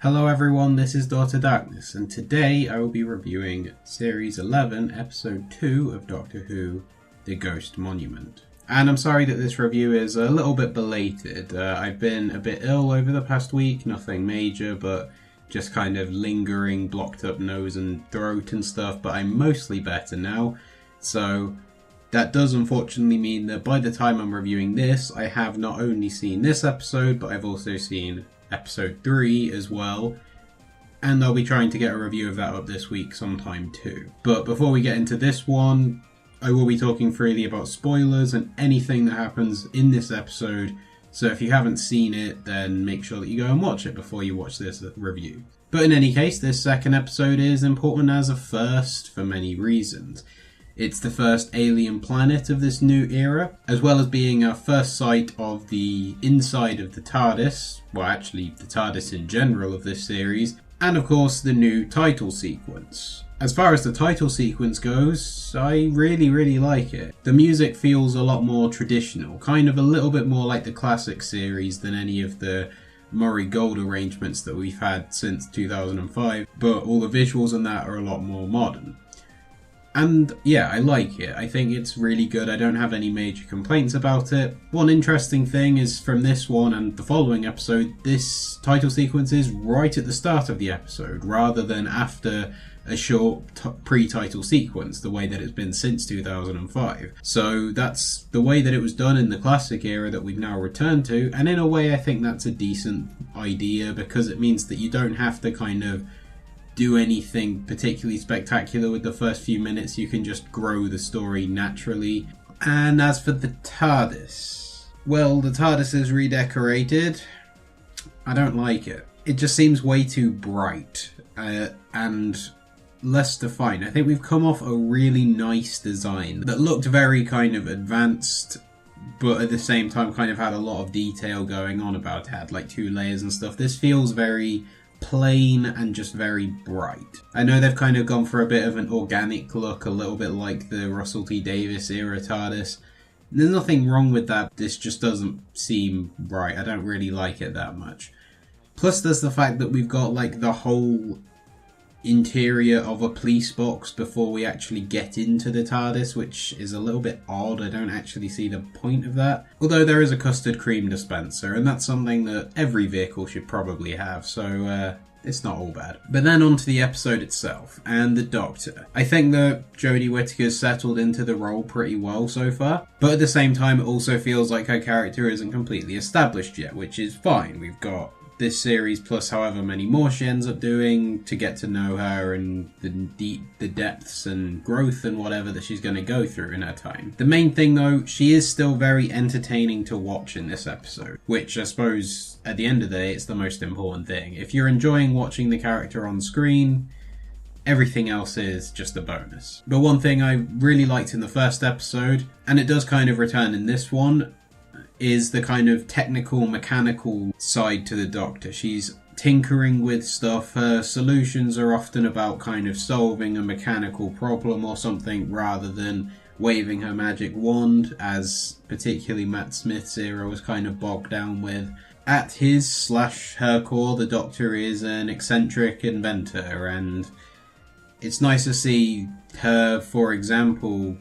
Hello everyone, this is Daughter Darkness, and today I will be reviewing Series 11, Episode 2 of Doctor Who, The Ghost Monument. And I'm sorry that this review is a little bit belated. I've been a bit ill over the past week, nothing major, but just kind of lingering, blocked up nose and throat and stuff, but I'm mostly better now. So that does unfortunately mean that by the time I'm reviewing this, I have not only seen this episode, but I've also seen Episode 3 as well, and I'll be trying to get a review of that up this week sometime too. But before we get into this one, I will be talking freely about spoilers and anything that happens in this episode, so if you haven't seen it, then make sure that you go and watch it before you watch this review. But in any case, this second episode is important as a first for many reasons. It's the first alien planet of this new era, as well as being our first sight of the inside of the TARDIS, well actually the TARDIS in general of this series, and of course the new title sequence. As far as the title sequence goes, I really like it. The music feels a lot more traditional, kind of a little bit more like the classic series than any of the Murray Gold arrangements that we've had since 2005, but all the visuals and that are a lot more modern. And yeah, I like it. I think it's really good. I don't have any major complaints about it. One interesting thing is from this one and the following episode, this title sequence is right at the start of the episode, rather than after a short pre-title sequence, the way that it's been since 2005. So that's the way that it was done in the classic era that we've now returned to, and in a way I think that's a decent idea, because it means that you don't have to kind of do anything particularly spectacular with the first few minutes. You can just grow the story naturally. And as for the TARDIS, well, the TARDIS is redecorated. I don't like it. It just seems way too bright and less defined. I think we've come off a really nice design that looked very kind of advanced, but at the same time kind of had a lot of detail going on about it. Had like 2 layers and stuff. This feels very plain and just very bright. I know they've kind of gone for a bit of an organic look, a little bit like the Russell T Davies era TARDIS. There's nothing wrong with that, this just doesn't seem right. I don't really like it that much. Plus there's the fact that we've got like the whole interior of a police box before we actually get into the TARDIS, which is a little bit odd. I don't actually see the point of that. Although there is a custard cream dispenser, and that's something that every vehicle should probably have, so it's not all bad. But then on to the episode itself, and the Doctor. I think that Jodie Whittaker's settled into the role pretty well so far, but at the same time it also feels like her character isn't completely established yet, which is fine. We've got this series plus however many more she ends up doing to get to know her and the depths and growth and whatever that she's going to go through in her time. The main thing though, she is still very entertaining to watch in this episode, which I suppose at the end of the day it's the most important thing. If you're enjoying watching the character on screen, everything else is just a bonus. But one thing I really liked in the first episode, and it does kind of return in this one, is the kind of technical, mechanical side to the Doctor. She's tinkering with stuff. Her solutions are often about kind of solving a mechanical problem or something, rather than waving her magic wand, as particularly Matt Smith's era was kind of bogged down with. At his/her core, the Doctor is an eccentric inventor, and it's nice to see her, for example,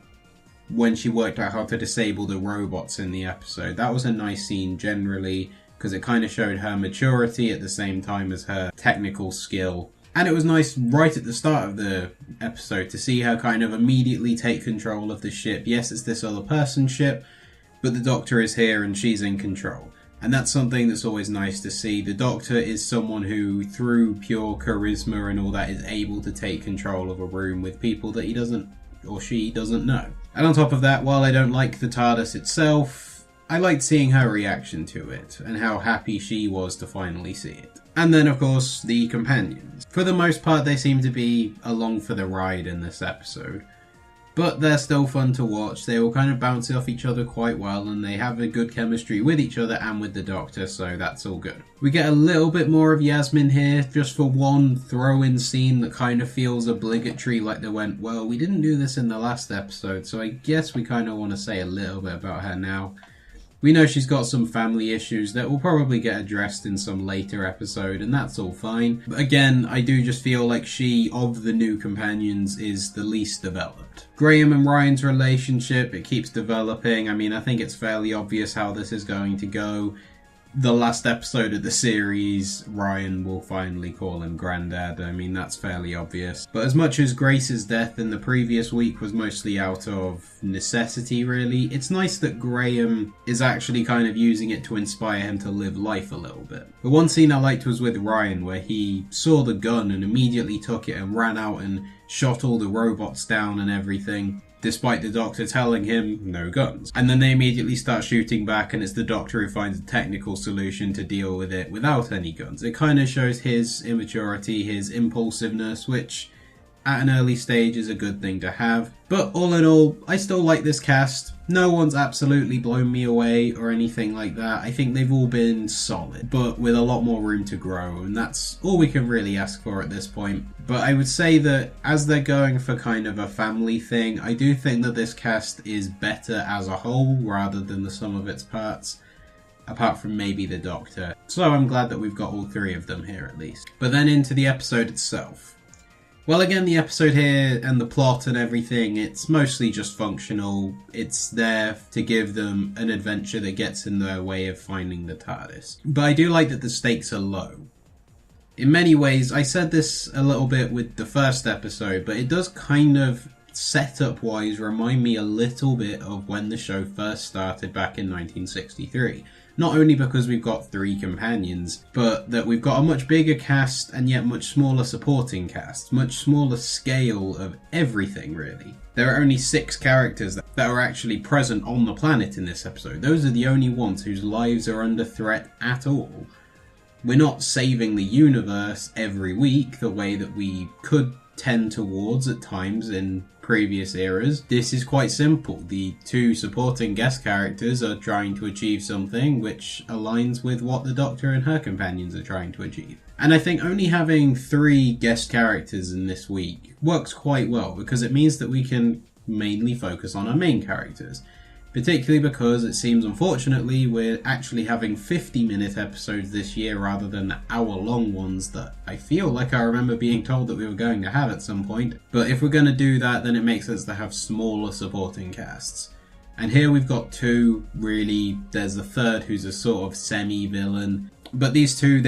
when she worked out how to disable the robots in the episode. That was a nice scene generally, because it kind of showed her maturity at the same time as her technical skill. And it was nice right at the start of the episode to see her kind of immediately take control of the ship. Yes, it's this other person's ship, but the Doctor is here and she's in control. And that's something that's always nice to see. The Doctor is someone who, through pure charisma and all that, is able to take control of a room with people that he doesn't, or she doesn't know. And on top of that, while I don't like the TARDIS itself, I liked seeing her reaction to it, and how happy she was to finally see it. And then of course, the companions. For the most part, they seem to be along for the ride in this episode. But they're still fun to watch. They all kind of bounce off each other quite well, and they have a good chemistry with each other and with the Doctor, so that's all good. We get a little bit more of Yasmin here, just for one throw-in scene that kind of feels obligatory, like they went, well, we didn't do this in the last episode, so I guess we kind of want to say a little bit about her now. We know she's got some family issues that will probably get addressed in some later episode, and that's all fine. But again, I do just feel like she, of the new companions, is the least developed. Graham and Ryan's relationship, it keeps developing. I mean, I think it's fairly obvious how this is going to go. The last episode of the series, Ryan will finally call him Grandad. I mean, that's fairly obvious. But as much as Grace's death in the previous week was mostly out of necessity, really, it's nice that Graham is actually kind of using it to inspire him to live life a little bit. The one scene I liked was with Ryan, where he saw the gun and immediately took it and ran out and shot all the robots down and everything, despite the Doctor telling him no guns. And then they immediately start shooting back, and it's the Doctor who finds a technical solution to deal with it without any guns. It kind of shows his immaturity, his impulsiveness, which at an early stage is a good thing to have. But all in all, I still like this cast. No one's absolutely blown me away or anything like that. I think they've all been solid, but with a lot more room to grow, and that's all we can really ask for at this point. But I would say that as they're going for kind of a family thing, I do think that this cast is better as a whole rather than the sum of its parts, apart from maybe the Doctor. So I'm glad that we've got all three of them here at least. But then into the episode itself. Well, again, the episode here and the plot and everything, it's mostly just functional. It's there to give them an adventure that gets in their way of finding the TARDIS. But I do like that the stakes are low. In many ways, I said this a little bit with the first episode, but it does kind of, setup-wise, remind me a little bit of when the show first started back in 1963. Not only because we've got three companions, but that we've got a much bigger cast and yet much smaller supporting cast, much smaller scale of everything really. There are only 6 characters that are actually present on the planet in this episode. Those are the only ones whose lives are under threat at all. We're not saving the universe every week the way that we could tend towards at times in previous eras. This is quite simple. The 2 supporting guest characters are trying to achieve something which aligns with what the Doctor and her companions are trying to achieve. And I think only having 3 guest characters in this week works quite well, because it means that we can mainly focus on our main characters. Particularly because it seems, unfortunately, we're actually having 50-minute episodes this year rather than the hour-long ones that I feel like I remember being told that we were going to have at some point. But if we're going to do that, then it makes sense to have smaller supporting casts. And here we've got 2, really. There's a third who's a sort of semi-villain. But these 2,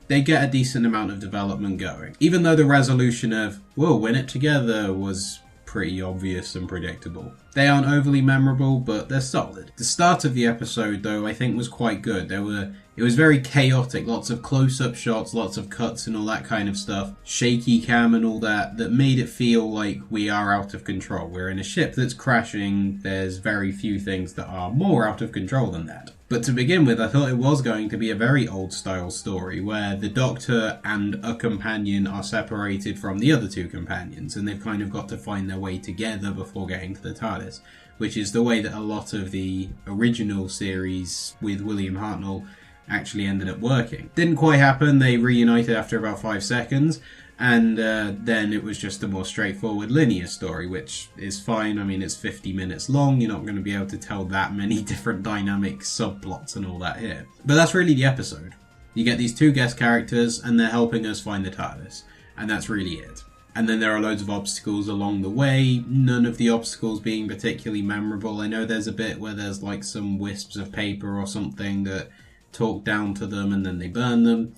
they get a decent amount of development going. Even though the resolution of, we'll win it together, was pretty obvious and predictable. They aren't overly memorable, but they're solid. The start of the episode, though, I think was quite good. It was very chaotic, lots of close-up shots, lots of cuts and all that kind of stuff. Shaky cam and all that made it feel like we are out of control. We're in a ship that's crashing. There's very few things that are more out of control than that. But to begin with, I thought it was going to be a very old-style story where the Doctor and a companion are separated from the other 2 companions, and they've kind of got to find their way together before getting to the TARDIS, which is the way that a lot of the original series with William Hartnell actually ended up working. Didn't quite happen. They reunited after about 5 seconds, and then it was just a more straightforward linear story, which is fine. I mean, it's 50 minutes long. You're not going to be able to tell that many different dynamic subplots and all that here. But that's really the episode. You get these 2 guest characters, and they're helping us find the TARDIS, and that's really it. And then there are loads of obstacles along the way, none of the obstacles being particularly memorable. I know there's a bit where there's like some wisps of paper or something that talk down to them and then they burn them.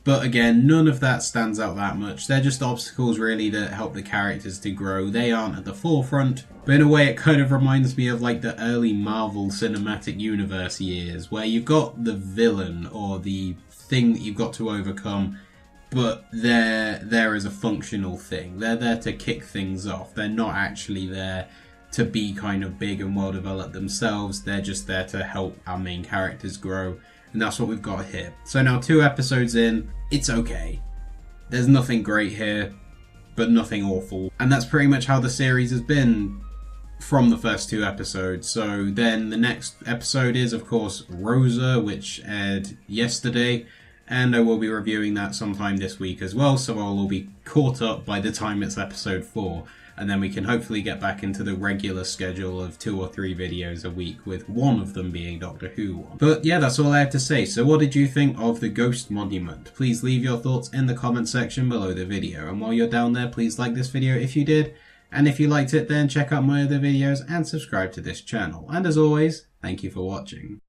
But again, none of that stands out that much. They're just obstacles really that help the characters to grow. They aren't at the forefront. But in a way, it kind of reminds me of like the early Marvel Cinematic Universe years, where you've got the villain or the thing that you've got to overcome, but they're there as a functional thing. They're there to kick things off. They're not actually there to be kind of big and well developed themselves. They're just there to help our main characters grow. And that's what we've got here. So now 2 episodes in, it's okay. There's nothing great here, but nothing awful. And that's pretty much how the series has been from the first 2 episodes. So then the next episode is, of course, Rosa, which aired yesterday. And I will be reviewing that sometime this week as well, so I'll all be caught up by the time it's episode 4. and then we can hopefully get back into the regular schedule of 2 or 3 videos a week, with one of them being Doctor Who one. But yeah, that's all I have to say. So what did you think of the Ghost Monument? Please leave your thoughts in the comment section below the video, and while you're down there, please like this video if you did, and if you liked it, then check out my other videos and subscribe to this channel. And as always, thank you for watching.